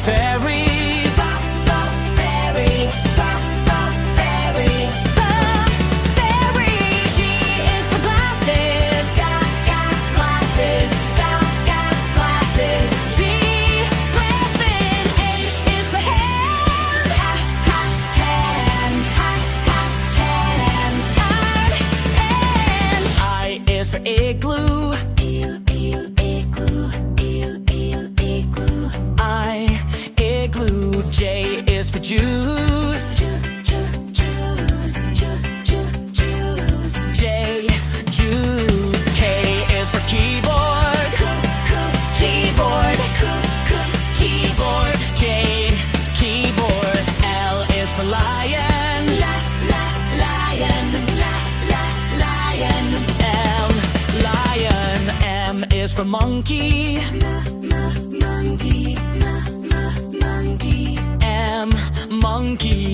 fairy. Fairy. Fairy. Fairy. G is for glasses. Got glasses. Got glasses. G, glasses. H is for hands. Hands. Hands. Hands. I is for igloo. Igloo. I, igloo. J is for juice. Juice. J, juice. K is for keyboard. Keyboard. Keyboard. K, keyboard. L is for lion. Lion. M, lion. M is for monkey. Monkey. M, monkey.